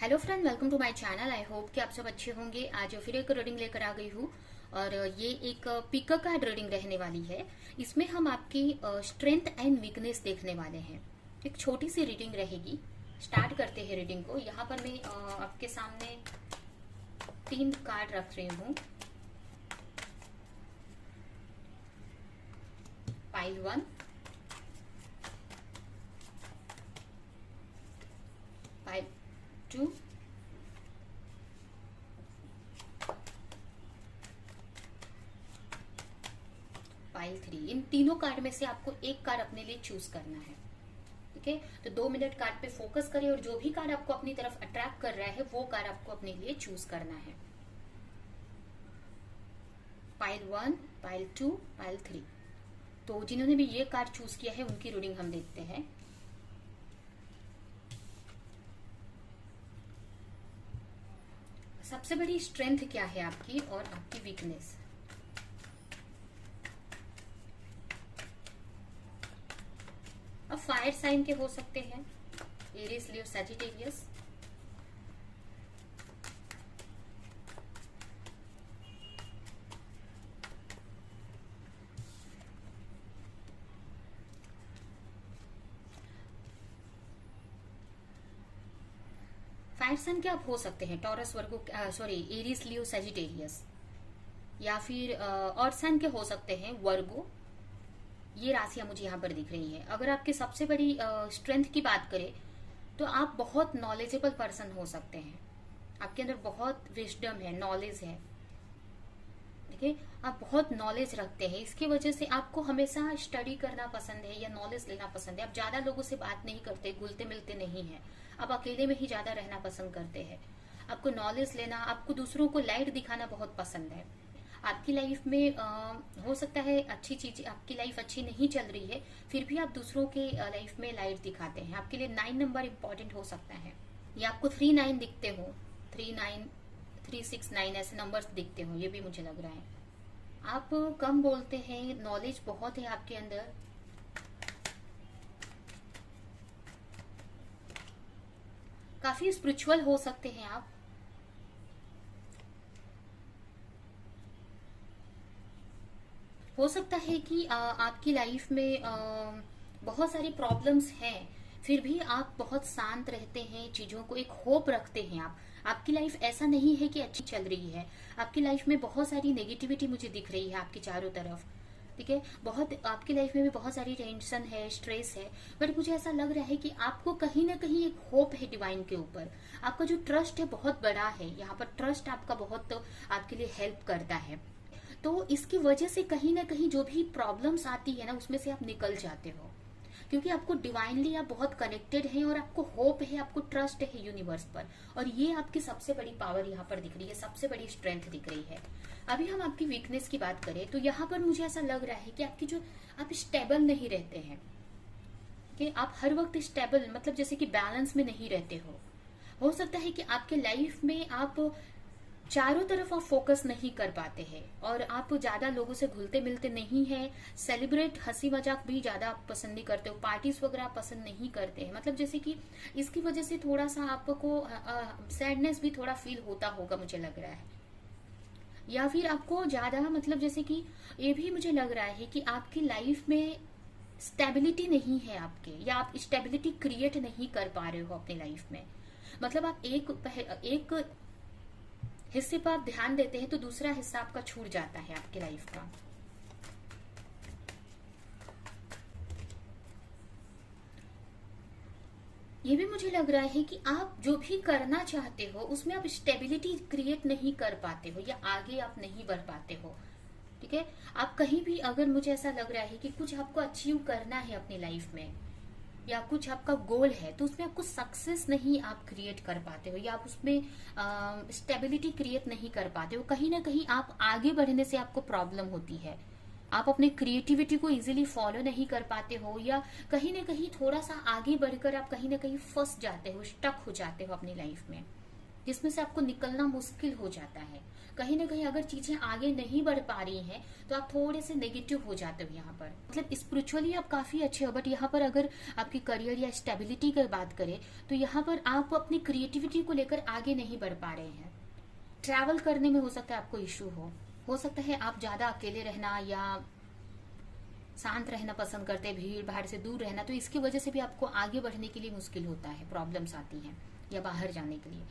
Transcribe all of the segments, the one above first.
Hello friend, welcome to my channel. I hope कि आप सब अच्छे होंगे। आज फिर एक रीडिंग लेकर आ गई हूँ और ये एक पिक कार्ड रीडिंग रहने वाली है। इसमें हम आपकी स्ट्रेंथ एंड वीकनेस देखने वाले हैं। एक छोटी सी रीडिंग रहेगी। स्टार्ट करते हैं रीडिंग को। यहाँ पर मैं आपके सामने 3 कार्ड रख रही हूँ। Pile 1, pile 2, pile 3। इन तीनों कार्ड में से आपको एक कार्ड अपने लिए चूज करना है। ठीक है, तो 2 मिनट कार्ड पे फोकस करें और जो भी कार्ड आपको अपनी तरफ अट्रैक्ट कर रहा है वो कार्ड आपको अपने लिए चूज करना है। Pile 1, pile 2, pile 3। तो जिन्होंने भी ये कार्ड चूज किया है उनकी रीडिंग हम देखते हैं। सबसे बड़ी स्ट्रेंथ क्या है आपकी और आपकी वीकनेस। अब फायर साइन के हो सकते हैं, एरिस, लियो, सैजिटेरियस। फायर साइन क्या हो सकते हैं, टॉरस, वर्गो, सॉरी एरिस, लियो, सैजिटेरियस। या फिर और साइन के हो सकते हैं वर्गो। ये राशियां मुझे यहाँ पर दिख रही हैं। अगर आपकी सबसे बड़ी स्ट्रेंथ की बात करें तो आप बहुत नॉलेजेबल पर्सन हो सकते हैं। आपके अंदर बहुत विजडम है, नॉलेज है। ठीक है, आप बहुत नॉलेज रखते हैं। इसकी वजह से आपको हमेशा स्टडी करना पसंद है या नॉलेज लेना पसंद है। आप ज्यादा लोगों से बात नहीं करते, घुलते मिलते नहीं है। आप अकेले में ही ज्यादा रहना पसंद करते हैं। आपको नॉलेज लेना, आपको दूसरों को लाइट दिखाना बहुत पसंद है। आपकी लाइफ में हो सकता है अच्छी चीज, आपकी लाइफ अच्छी नहीं चल रही है, फिर भी आप दूसरों के लाइफ में लाइट दिखाते हैं। आपके लिए 9 नंबर इंपॉर्टेंट हो सकता है, या आपको 3-9 दिखते हो, 3-9, 3-6-9 ऐसे नंबर्स दिखते हो, ये भी मुझे लग रहा है। आप कम बोलते हैं, नॉलेज बहुत है आपके अंदर। काफी स्पिरिचुअल हो सकते हैं आप। हो सकता है कि आपकी लाइफ में बहुत सारी प्रॉब्लम्स हैं, फिर भी आप बहुत शांत रहते हैं, चीजों को एक होप रखते हैं। आप, आपकी लाइफ ऐसा नहीं है कि अच्छी चल रही है। आपकी लाइफ में बहुत सारी नेगेटिविटी मुझे दिख रही है आपकी चारों तरफ। ठीक है, बहुत आपकी लाइफ में भी बहुत सारी टेंशन है, स्ट्रेस है। बट मुझे ऐसा लग रहा है कि आपको कहीं ना कहीं एक होप है डिवाइन के ऊपर। आपका जो ट्रस्ट है बहुत बड़ा है। यहाँ पर ट्रस्ट आपका बहुत आपके लिए हेल्प करता है। तो इसकी वजह से कहीं ना कहीं जो भी प्रॉब्लम्स आती है ना, उसमें से आप निकल जाते हो, क्योंकि आपको डिवाइनली आप बहुत कनेक्टेड हैं और आपको होप है, आपको ट्रस्ट है यूनिवर्स पर। और ये आपकी सबसे बड़ी पावर यहाँ पर दिख रही है, सबसे बड़ी स्ट्रेंथ दिख रही है। अभी हम आपकी वीकनेस की बात करें तो यहाँ पर मुझे ऐसा लग रहा है कि आपकी जो, आप स्टेबल नहीं रहते हैं। कि आप हर वक्त स्टेबल, मतलब जैसे कि बैलेंस में नहीं रहते हो सकता है कि आपके लाइफ में आप चारों तरफ आप फोकस नहीं कर पाते हैं और आप ज्यादा लोगों से घुलते मिलते नहीं हैं। सेलिब्रेट, हंसी मजाक भी ज्यादा आप पसंद नहीं करते हो, पार्टीज वगैरह आप पसंद नहीं करते हैं। मतलब जैसे कि इसकी वजह से थोड़ा सा आपको सैडनेस भी थोड़ा फील होता होगा, मुझे लग रहा है। या फिर आपको ज्यादा, मतलब जैसे कि ये भी मुझे लग रहा है कि आपकी लाइफ में स्टेबिलिटी नहीं है आपके, या आप स्टेबिलिटी क्रिएट नहीं कर पा रहे हो अपनी लाइफ में। मतलब आप एक हिस्से पर आप ध्यान देते हैं तो दूसरा हिस्सा आपका छूट जाता है आपकी लाइफ का। ये भी मुझे लग रहा है कि आप जो भी करना चाहते हो उसमें आप स्टेबिलिटी क्रिएट नहीं कर पाते हो या आगे आप नहीं बढ़ पाते हो। ठीक है, आप कहीं भी, अगर मुझे ऐसा लग रहा है कि कुछ आपको अचीव करना है अपनी लाइफ में या कुछ आपका गोल है, तो उसमें आपको सक्सेस नहीं आप क्रिएट कर पाते हो या आप उसमें स्टेबिलिटी क्रिएट नहीं कर पाते हो। कहीं ना कहीं आप आगे बढ़ने से आपको प्रॉब्लम होती है। आप अपने क्रिएटिविटी को इजीली फॉलो नहीं कर पाते हो, या कहीं ना कहीं थोड़ा सा आगे बढ़कर आप कहीं ना कहीं फंस जाते हो, स्टक हो जाते हो अपनी लाइफ में। जिसमें से आपको निकलना मुश्किल हो जाता है। कहीं ना कहीं अगर चीजें आगे नहीं बढ़ पा रही हैं तो आप थोड़े से नेगेटिव हो जाते हो यहाँ पर। मतलब स्पिरिचुअली आप काफी अच्छे हो, बट यहाँ पर अगर आपकी करियर या स्टेबिलिटी की बात करें तो यहाँ पर आप अपनी क्रिएटिविटी को लेकर आगे नहीं बढ़ पा रहे हैं। ट्रैवल करने में हो सकता है आपको इश्यू हो सकता है आप ज्यादा अकेले रहना या शांत रहना पसंद करते हैं, भीड़ भाड़ से दूर रहना, तो इसकी वजह से भी आपको आगे बढ़ने के लिए मुश्किल होता है, प्रॉब्लम्स आती हैं या बाहर जाने के लिए।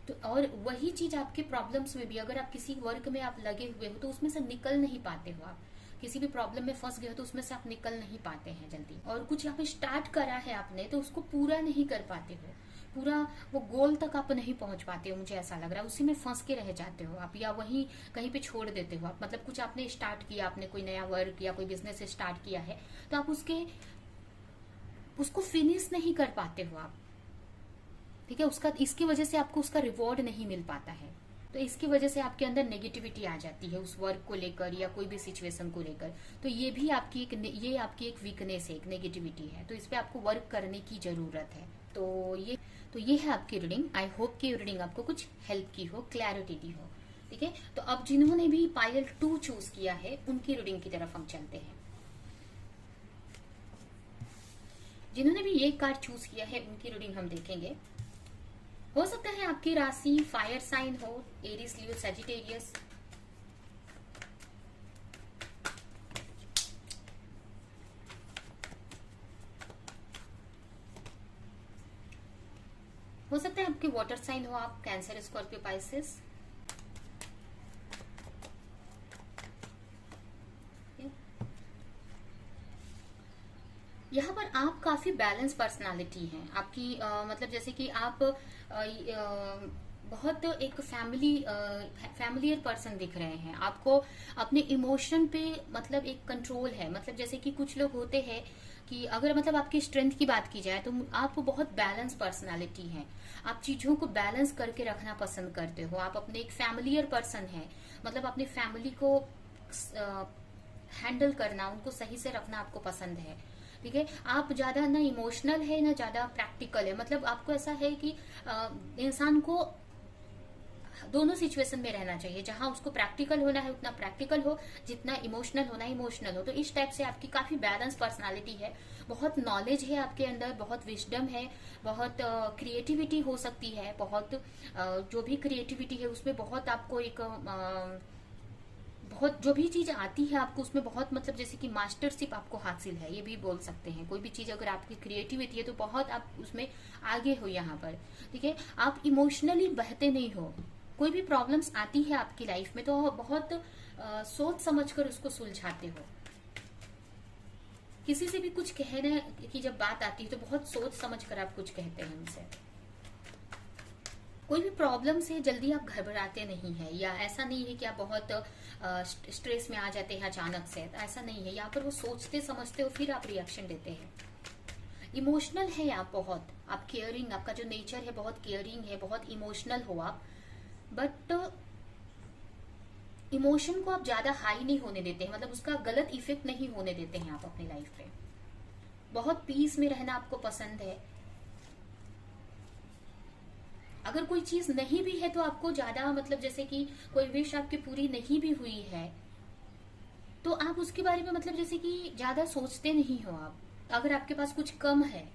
तो और वही चीज आपके प्रॉब्लम्स में भी, अगर आप किसी वर्क में आप लगे हुए हो तो उसमें से निकल नहीं पाते हो, आप किसी भी प्रॉब्लम में फंस गए हो तो उसमें से आप निकल नहीं पाते हैं जल्दी, और कुछ यहाँ पे स्टार्ट करा है आपने तो उसको पूरा नहीं कर पाते हो, पूरा वो गोल तक आप नहीं पहुंच पाते हो, मुझे ऐसा लग रहा है उसी में फंस के रह जाते हो आप, या वहीं कहीं पे छोड़ देते हो आप। मतलब कुछ आपने स्टार्ट किया, आपने कोई नया वर्क या कोई बिजनेस स्टार्ट किया है तो आप उसको फिनिश नहीं कर पाते हो आप, ठीक है। उसका इसकी वजह से आपको उसका रिवॉर्ड नहीं मिल पाता है, तो इसकी वजह से आपके अंदर नेगेटिविटी आ जाती है उस वर्क को लेकर या कोई भी सिचुएशन को लेकर। तो ये भी आपकी एक वीकनेस है, एक नेगेटिविटी है, तो इस पे आपको वर्क करने की जरूरत है। तो ये है आपकी रीडिंग। आई होप कि रीडिंग आपको कुछ हेल्प की हो, क्लैरिटी दी हो, ठीक है। तो अब जिन्होंने भी पायल 2 चूज किया है उनकी रीडिंग की तरफ हम चलते हैं। जिन्होंने भी ये कार्ड चूज किया है उनकी रीडिंग हम देखेंगे। हो सकता है आपकी राशि फायर साइन हो, एरीज, लियो, सजिटेरियस। हो सकता है आपके वाटर साइन हो आप, कैंसर, स्कॉर्पियो, पाइसेस। यहाँ पर आप काफी बैलेंस पर्सनालिटी हैं आपकी, मतलब जैसे कि आप बहुत एक फैमिलियर पर्सन दिख रहे हैं आपको, अपने इमोशन पे मतलब एक कंट्रोल है। मतलब जैसे कि कुछ लोग होते हैं कि अगर मतलब आपकी स्ट्रेंथ की बात की जाए तो आप बहुत बैलेंस पर्सनालिटी हैं, आप चीजों को बैलेंस करके रखना पसंद करते हो, आप अपने एक फैमिलियर पर्सन हैं, मतलब अपनी फैमिली को हैंडल करना, उनको सही से रखना आपको पसंद है, ठीक है। आप ज्यादा ना इमोशनल है ना ज्यादा प्रैक्टिकल है, मतलब आपको ऐसा है कि इंसान को दोनों सिचुएशन में रहना चाहिए, जहां उसको प्रैक्टिकल होना है उतना प्रैक्टिकल हो, जितना इमोशनल होना है इमोशनल हो। तो इस टाइप से आपकी काफी बैलेंस पर्सनालिटी है, बहुत नॉलेज है आपके अंदर, बहुत विजडम है, बहुत क्रिएटिविटी हो सकती है, बहुत जो भी क्रिएटिविटी है उसमें बहुत आपको एक बहुत जो भी चीज आती है आपको उसमें बहुत मतलब जैसे कि मास्टरशिप आपको हासिल है, ये भी बोल सकते हैं। कोई भी चीज अगर आपकी क्रिएटिविटी है तो बहुत आप उसमें आगे हो यहाँ पर, ठीक है। आप इमोशनली बहते नहीं हो, कोई भी प्रॉब्लम्स आती है आपकी लाइफ में तो बहुत सोच समझ कर उसको सुलझाते हो। किसी से भी कुछ कहने की जब बात आती है तो बहुत सोच समझ कर आप कुछ कहते हैं उनसे। कोई भी प्रॉब्लम से जल्दी आप घबराते नहीं है, या ऐसा नहीं है कि आप बहुत स्ट्रेस में आ जाते हैं अचानक से, ऐसा नहीं है। यहाँ पर वो सोचते समझते हो फिर आप रिएक्शन देते हैं। इमोशनल है आप बहुत, आप केयरिंग, आपका जो नेचर है बहुत केयरिंग है, बहुत इमोशनल हो आप, बट इमोशन को आप ज्यादा हाई नहीं होने देते हैं, मतलब उसका गलत इफेक्ट नहीं होने देते हैं आप अपनी लाइफ पे। बहुत पीस में रहना आपको पसंद है। अगर कोई चीज नहीं भी है तो आपको ज्यादा मतलब जैसे कि कोई विश आपकी पूरी नहीं भी हुई है तो आप उसके बारे में मतलब जैसे कि ज्यादा सोचते नहीं हो आप। अगर आपके पास कुछ कम है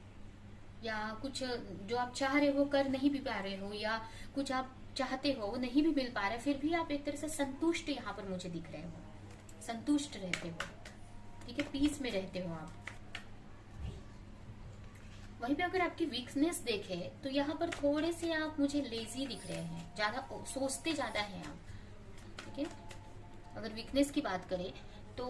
या कुछ जो आप चाह रहे हो कर नहीं भी पा रहे हो, या कुछ आप चाहते हो वो नहीं भी मिल पा रहा है, फिर भी आप एक तरह से संतुष्ट यहाँ पर मुझे दिख रहे हो, संतुष्ट रहते हो, ठीक है, पीस में रहते हो आप। वहीं पे अगर आपकी वीकनेस देखे तो यहाँ पर थोड़े से आप मुझे लेजी दिख रहे हैं, ज्यादा सोचते ज्यादा हैं आप, ठीक है। अगर वीकनेस की बात करें तो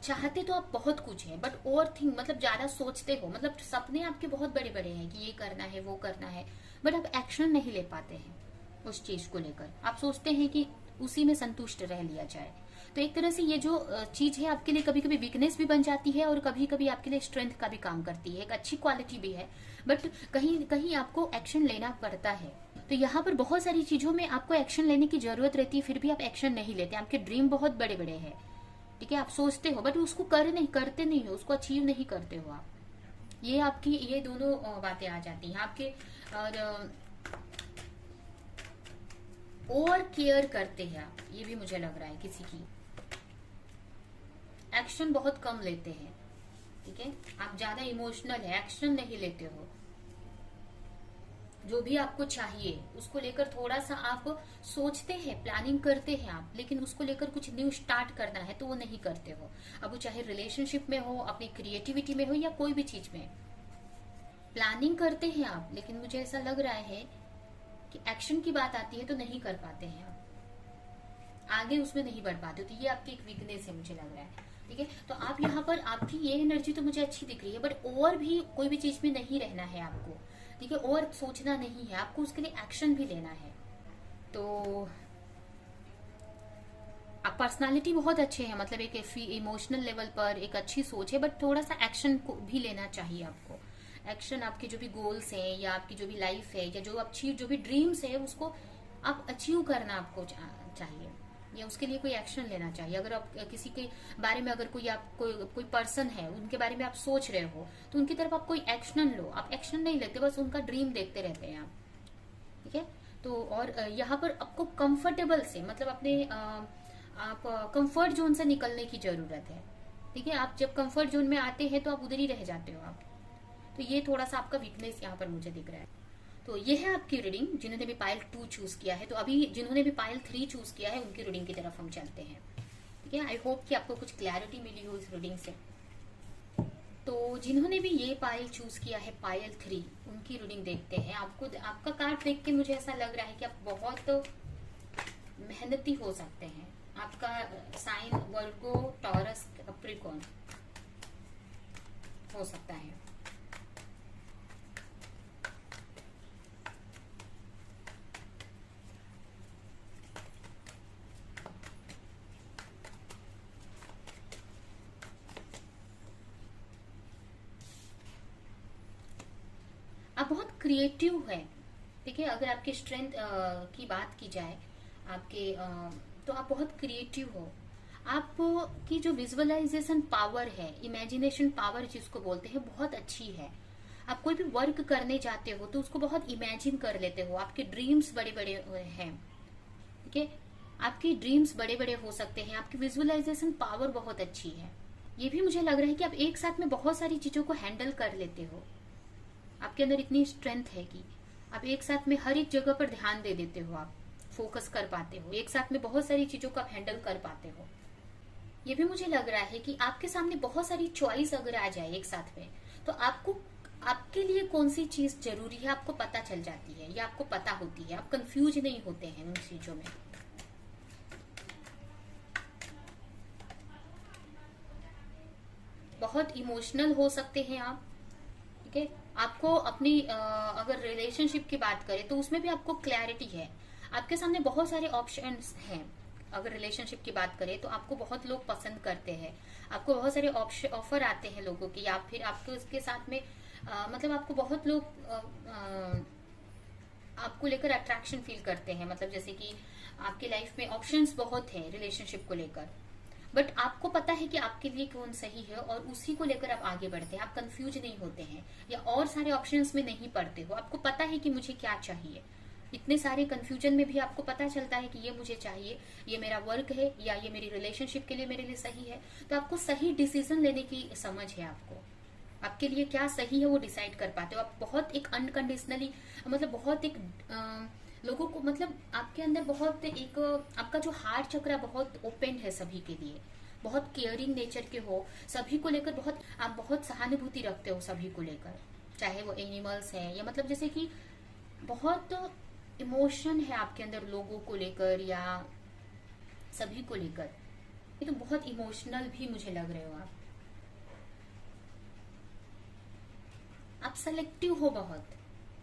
चाहते तो आप बहुत कुछ है बट ओवर थिंक मतलब ज्यादा सोचते हो, मतलब सपने आपके बहुत बड़े बड़े हैं कि ये करना है वो करना है, बट आप एक्शन नहीं ले पाते हैं उस चीज को लेकर। आप सोचते हैं कि उसी में संतुष्ट रह लिया जाए। तो एक तरह से ये जो चीज है आपके लिए कभी कभी वीकनेस भी बन जाती है और कभी कभी आपके लिए स्ट्रेंथ का भी काम करती है, एक अच्छी क्वालिटी भी है, बट कहीं कहीं आपको एक्शन लेना पड़ता है। तो यहाँ पर बहुत सारी चीजों में आपको एक्शन लेने की जरूरत रहती है, फिर भी आप एक्शन नहीं लेते। आपके ड्रीम बहुत बड़े बड़े हैं, ठीक है, आप सोचते हो बट उसको करते नहीं हो, उसको अचीव नहीं करते हो आप। ये आपकी ये दोनों बातें आ जाती हैं आपके। और ओवर केयर करते हैं आप, ये भी मुझे लग रहा है किसी की। एक्शन बहुत कम लेते हैं, ठीक है। आप ज्यादा इमोशनल है, एक्शन नहीं लेते हो। जो भी आपको चाहिए उसको लेकर थोड़ा सा आप सोचते हैं, प्लानिंग करते हैं आप, लेकिन उसको लेकर कुछ न्यू स्टार्ट करना है तो वो नहीं करते हो। अब वो चाहे रिलेशनशिप में हो, अपनी क्रिएटिविटी में हो, या कोई भी चीज में प्लानिंग करते हैं आप, लेकिन मुझे ऐसा लग रहा है कि एक्शन की बात आती है तो नहीं कर पाते हैं आप, आगे उसमें नहीं बढ़ पाते। तो ये आपकी एक वीकनेस है मुझे लग रहा है, ठीक है। तो आप यहाँ पर, आपकी ये एनर्जी तो मुझे अच्छी दिख रही है, बट और भी कोई भी चीज में नहीं रहना है आपको, ठीक है। और सोचना नहीं है आपको, उसके लिए एक्शन भी लेना है। तो आप पर्सनालिटी बहुत अच्छे हैं, मतलब एक इमोशनल लेवल पर एक अच्छी सोच है, बट थोड़ा सा एक्शन को भी लेना चाहिए आपको। एक्शन, आपके जो भी गोल्स हैं या आपकी जो भी लाइफ है या जो अच्छी जो भी ड्रीम्स है उसको आप अचीव करना आपको चाहिए, या उसके लिए कोई एक्शन लेना चाहिए। अगर आप किसी के बारे में, अगर कोई पर्सन है उनके बारे में आप सोच रहे हो, तो उनकी तरफ आप कोई एक्शन लो। आप एक्शन नहीं लेते, बस उनका ड्रीम देखते रहते हैं आप, ठीक है। तो और यहाँ पर आपको कंफर्टेबल से, मतलब अपने आप कंफर्ट जोन से निकलने की जरूरत है, ठीक है। आप जब कंफर्ट जोन में आते हैं तो आप उधर ही रह जाते हो आप। तो ये थोड़ा सा आपका वीकनेस यहाँ पर मुझे दिख रहा है। तो ये है आपकी रीडिंग, जिन्होंने भी पायल 2 चूज किया है। तो अभी जिन्होंने भी पायल 3 चूज किया है उनकी रीडिंग की तरफ हम चलते हैं, ठीक है। आई होप कि आपको कुछ क्लैरिटी मिली हो इस रीडिंग से। तो जिन्होंने भी ये पायल चूज किया है, पायल 3, उनकी रीडिंग देखते हैं। आपको आपका कार्ड देख के मुझे ऐसा लग रहा है कि आप बहुत मेहनती हो सकते हैं। आपका साइन वर्गो, टॉरस, कैप्रिकॉर्न हो सकता है। आप बहुत क्रिएटिव है, ठीक है। अगर आपकी स्ट्रेंथ की बात की जाए आपके, तो आप बहुत क्रिएटिव हो। आपकी जो विजुअलाइजेशन पावर है, इमेजिनेशन पावर जिसको बोलते हैं, बहुत अच्छी है। आप कोई भी वर्क करने जाते हो तो उसको बहुत इमेजिन कर लेते हो। आपके ड्रीम्स बड़े बड़े हैं, ठीक है। आपकी ड्रीम्स बड़े बड़े हो सकते हैं। आपकी विजुअलाइजेशन पावर बहुत अच्छी है। ये भी मुझे लग रहा है कि आप एक साथ में बहुत सारी चीजों को हैंडल कर लेते हो। आपके अंदर इतनी स्ट्रेंथ है कि आप एक साथ में हर एक जगह पर ध्यान दे देते हो, आप फोकस कर पाते हो, एक साथ में बहुत सारी चीजों को आप हैंडल कर पाते हो। ये भी मुझे लग रहा है कि आपके सामने बहुत सारी चॉइस अगर आ जाए एक साथ में, तो आपको, आपके लिए कौन सी चीज जरूरी है आपको पता चल जाती है, या आपको पता होती है। आप कंफ्यूज नहीं होते हैं उन चीजों में। बहुत इमोशनल हो सकते हैं आप, ठीक है। आपको अपनी अगर रिलेशनशिप की बात करें तो उसमें भी आपको क्लैरिटी है। आपके सामने बहुत सारे ऑप्शंस हैं। अगर रिलेशनशिप की बात करें तो आपको बहुत लोग पसंद करते हैं, आपको बहुत सारे ऑफर आते हैं लोगों की, या फिर आपके उसके साथ में मतलब आपको बहुत लोग आपको लेकर अट्रैक्शन फील करते हैं। मतलब जैसे कि आपकी लाइफ में ऑप्शंस बहुत हैं रिलेशनशिप को लेकर, बट आपको पता है कि आपके लिए कौन सही है और उसी को लेकर आप आगे बढ़ते हैं। आप कंफ्यूज नहीं होते हैं या और सारे ऑप्शंस में नहीं पड़ते हो। आपको पता है कि मुझे क्या चाहिए। इतने सारे कंफ्यूजन में भी आपको पता चलता है कि ये मुझे चाहिए, ये मेरा वर्क है, या ये मेरी रिलेशनशिप के लिए मेरे लिए सही है। तो आपको सही डिसीजन लेने की समझ है। आपको आपके लिए क्या सही है वो डिसाइड कर पाते हो। आप बहुत एक अनकंडीशनली, मतलब बहुत एक लोगों को, मतलब आपके अंदर बहुत एक, आपका जो हार्ट चक्र बहुत ओपन है सभी के लिए, बहुत केयरिंग नेचर के हो सभी को लेकर, बहुत आप बहुत सहानुभूति रखते हो सभी को लेकर, चाहे वो एनिमल्स हैं या मतलब जैसे कि बहुत इमोशन है आपके अंदर लोगों को लेकर या सभी को लेकर। ये तो बहुत इमोशनल भी मुझे लग रहे हो आप सेलेक्टिव हो बहुत।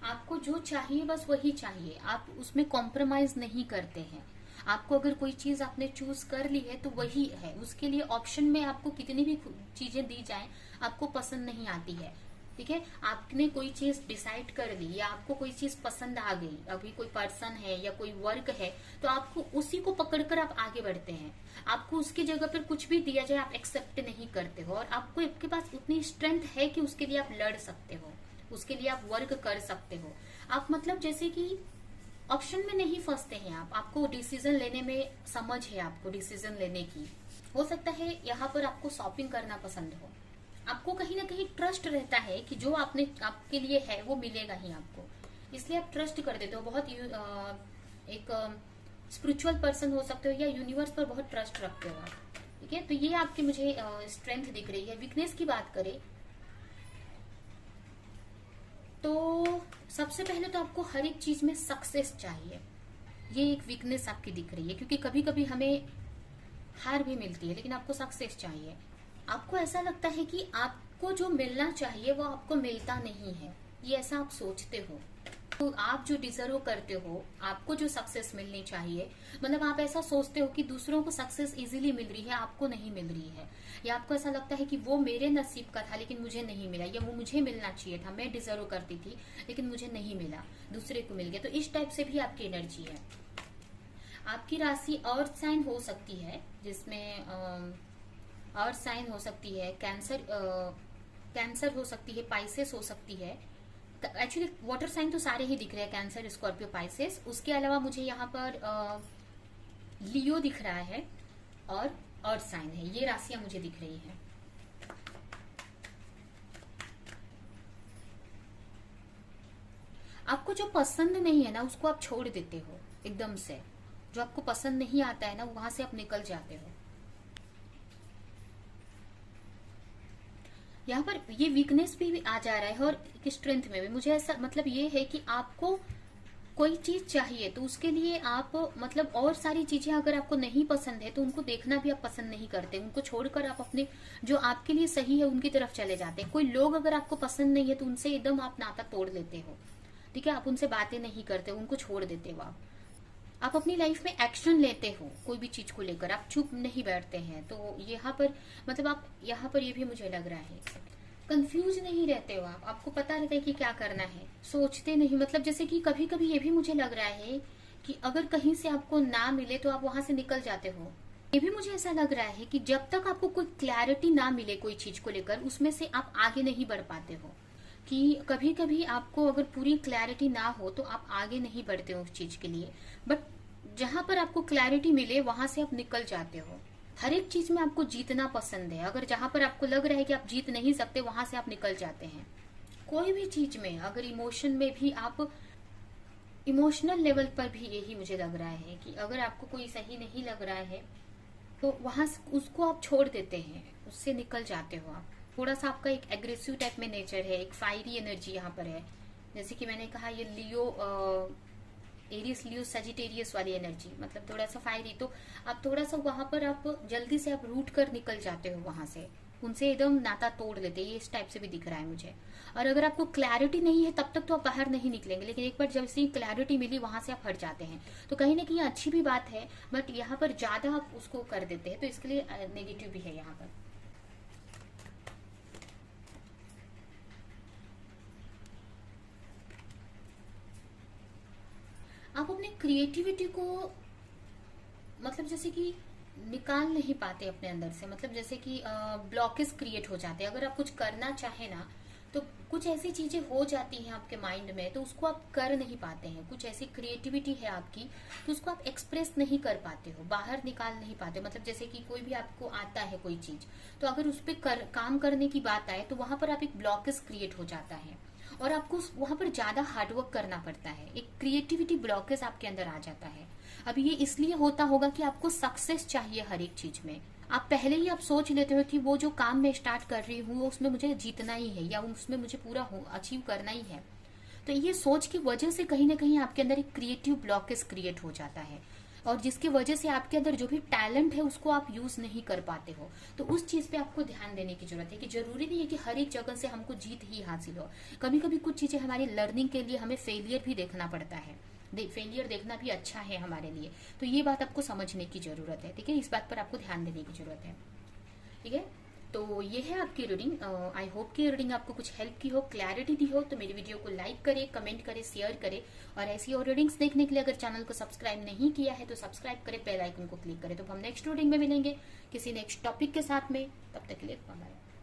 आपको जो चाहिए बस वही चाहिए, आप उसमें कॉम्प्रोमाइज नहीं करते हैं। आपको अगर कोई चीज आपने चूज कर ली है तो वही है। उसके लिए ऑप्शन में आपको कितनी भी चीजें दी जाएं आपको पसंद नहीं आती है, ठीक है। आपने कोई चीज डिसाइड कर ली या आपको कोई चीज पसंद आ गई, अभी कोई पर्सन है या कोई वर्क है, तो आपको उसी को पकड़कर आप आगे बढ़ते हैं। आपको उसकी जगह पर कुछ भी दिया जाए आप एक्सेप्ट नहीं करते हो, और आपको आपके पास उतनी स्ट्रेंथ है कि उसके लिए आप लड़ सकते हो, उसके लिए आप वर्क कर सकते हो। आप मतलब जैसे कि ऑप्शन में नहीं फंसते हैं आप, आपको डिसीजन लेने में समझ है, आपको डिसीजन लेने की। हो सकता है यहाँ पर आपको शॉपिंग करना पसंद हो, आपको कहीं ना कहीं ट्रस्ट रहता है कि जो आपने आपके लिए है वो मिलेगा ही आपको, इसलिए आप ट्रस्ट कर देते हो। बहुत एक स्पिरिचुअल पर्सन हो सकते हो या यूनिवर्स पर बहुत ट्रस्ट रखते हो आप, ठीक है। तो ये आपकी मुझे स्ट्रेंथ दिख रही है। वीकनेस की बात करें तो सबसे पहले तो आपको हर एक चीज में सक्सेस चाहिए, ये एक वीकनेस आपकी दिख रही है, क्योंकि कभी कभी हमें हार भी मिलती है लेकिन आपको सक्सेस चाहिए। आपको ऐसा लगता है कि आपको जो मिलना चाहिए वो आपको मिलता नहीं है, ये ऐसा आप सोचते हो। तो आप जो डिजर्व करते हो, आपको जो सक्सेस मिलनी चाहिए, मतलब आप ऐसा सोचते हो कि दूसरों को सक्सेस इजीली मिल रही है, आपको नहीं मिल रही है, या आपको ऐसा लगता है कि वो मेरे नसीब का था लेकिन मुझे नहीं मिला, या वो मुझे मिलना चाहिए था, मैं डिजर्व करती थी लेकिन मुझे नहीं मिला, दूसरे को मिल गया। तो इस टाइप से भी आपकी एनर्जी है। आपकी राशि अर्थ साइन हो सकती है, जिसमें अर्थ साइन हो सकती है, कैंसर हो सकती है, पाइसेस हो सकती है। एक्चुअली वाटर साइन तो सारे ही दिख रहे हैं, कैंसर, स्कॉर्पियो, पाइसेस। उसके अलावा मुझे यहाँ पर लियो दिख रहा है और अर्थ साइन है, ये राशियां मुझे दिख रही हैं। आपको जो पसंद नहीं है ना उसको आप छोड़ देते हो एकदम से, जो आपको पसंद नहीं आता है ना वहां से आप निकल जाते हो। यहाँ पर ये वीकनेस भी आ जा रहा है और स्ट्रेंथ में भी मुझे ऐसा मतलब ये है कि आपको कोई चीज चाहिए तो उसके लिए आप मतलब और सारी चीजें अगर आपको नहीं पसंद है तो उनको देखना भी आप पसंद नहीं करते, उनको छोड़कर आप अपने जो आपके लिए सही है उनकी तरफ चले जाते हैं। कोई लोग अगर आपको पसंद नहीं है तो उनसे एकदम आप नाता तोड़ लेते हो, ठीक है, आप उनसे बातें नहीं करते, उनको छोड़ देते हो। आप अपनी लाइफ में एक्शन लेते हो, कोई भी चीज को लेकर आप चुप नहीं बैठते हैं। तो यहाँ पर मतलब आप यहाँ पर ये भी मुझे लग रहा है कंफ्यूज नहीं रहते हो आप, आपको पता रहता है कि क्या करना है, सोचते नहीं। मतलब जैसे कि कभी कभी ये भी मुझे लग रहा है कि अगर कहीं से आपको ना मिले तो आप वहां से निकल जाते हो। ये भी मुझे ऐसा लग रहा है कि जब तक आपको कोई क्लैरिटी ना मिले कोई चीज को लेकर उसमें से आप आगे नहीं बढ़ पाते हो। कि कभी कभी आपको अगर पूरी क्लैरिटी ना हो तो आप आगे नहीं बढ़ते हो उस चीज के लिए, बट जहां पर आपको क्लैरिटी मिले वहां से आप निकल जाते हो। हर एक चीज में आपको जीतना पसंद है, अगर जहां पर आपको लग रहा है कि आप जीत नहीं सकते वहां से आप निकल जाते हैं। कोई भी चीज में अगर इमोशन में भी आप इमोशनल लेवल पर भी यही मुझे लग रहा है कि अगर आपको कोई सही नहीं लग रहा है तो वहां उसको आप छोड़ देते हैं, उससे निकल जाते हो आप। थोड़ा सा आपका एक एग्रेसिव टाइप में नेचर है, एक फायरी एनर्जी यहाँ पर है। जैसे कि मैंने कहा ये लियो एरियस लियो सजिटेरियस वाली एनर्जी, मतलब थोड़ा सा फायरी। तो आप थोड़ा सा वहां पर आप जल्दी से आप रूट कर निकल जाते हो वहां से, उनसे एकदम नाता तोड़ लेते हैं, ये इस टाइप से भी दिख रहा है मुझे। और अगर आपको क्लैरिटी नहीं है तब तक तो आप बाहर नहीं निकलेंगे, लेकिन एक बार जब से क्लैरिटी मिली वहां से आप हट जाते हैं। तो कहीं ना कहीं अच्छी भी बात है, बट यहाँ पर ज्यादा आप उसको कर देते हैं तो इसके लिए नेगेटिव भी है यहाँ पर। आप अपनी क्रिएटिविटी को मतलब जैसे कि निकाल नहीं पाते अपने अंदर से, मतलब जैसे कि ब्लॉकेज क्रिएट हो जाते हैं। अगर आप कुछ करना चाहे ना तो कुछ ऐसी चीजें हो जाती हैं आपके माइंड में तो उसको आप कर नहीं पाते हैं। कुछ ऐसी क्रिएटिविटी है आपकी तो उसको आप एक्सप्रेस नहीं कर पाते हो, बाहर निकाल नहीं पाते। मतलब जैसे कि कोई भी आपको आता है कोई चीज, तो अगर उस पर काम करने की बात आए तो वहां पर आप एक ब्लॉकेज क्रिएट हो जाता है और आपको वहां पर ज्यादा हार्डवर्क करना पड़ता है, एक क्रिएटिविटी ब्लॉकेज आपके अंदर आ जाता है। अब ये इसलिए होता होगा कि आपको सक्सेस चाहिए हर एक चीज में। आप पहले ही आप सोच लेते हो कि वो जो काम मैं स्टार्ट कर रही हूँ उसमें मुझे जीतना ही है या उसमें मुझे पूरा अचीव करना ही है। तो ये सोच की वजह से कहीं ना कहीं आपके अंदर एक क्रिएटिव ब्लॉकेज क्रिएट हो जाता है और जिसकी वजह से आपके अंदर जो भी टैलेंट है उसको आप यूज नहीं कर पाते हो। तो उस चीज पे आपको ध्यान देने की जरूरत है कि जरूरी नहीं है कि हर एक जगह से हमको जीत ही हासिल हो। कभी कभी कुछ चीजें हमारी लर्निंग के लिए हमें फेलियर भी देखना पड़ता है, फेलियर देखना भी अच्छा है हमारे लिए। तो ये बात आपको समझने की जरूरत है, ठीक है, इस बात पर आपको ध्यान देने की जरूरत है, ठीक है। तो ये है आपकी रीडिंग। आई होप कि रीडिंग आपको कुछ हेल्प की हो, क्लैरिटी दी हो। तो मेरी वीडियो को लाइक करे, कमेंट करे, शेयर करे और ऐसी और रीडिंग्स देखने के लिए अगर चैनल को सब्सक्राइब नहीं किया है तो सब्सक्राइब करे, बेल आइकन को क्लिक करे। तो हम नेक्स्ट रीडिंग में मिलेंगे किसी नेक्स्ट टॉपिक के साथ में, तब तक के लिए बाय।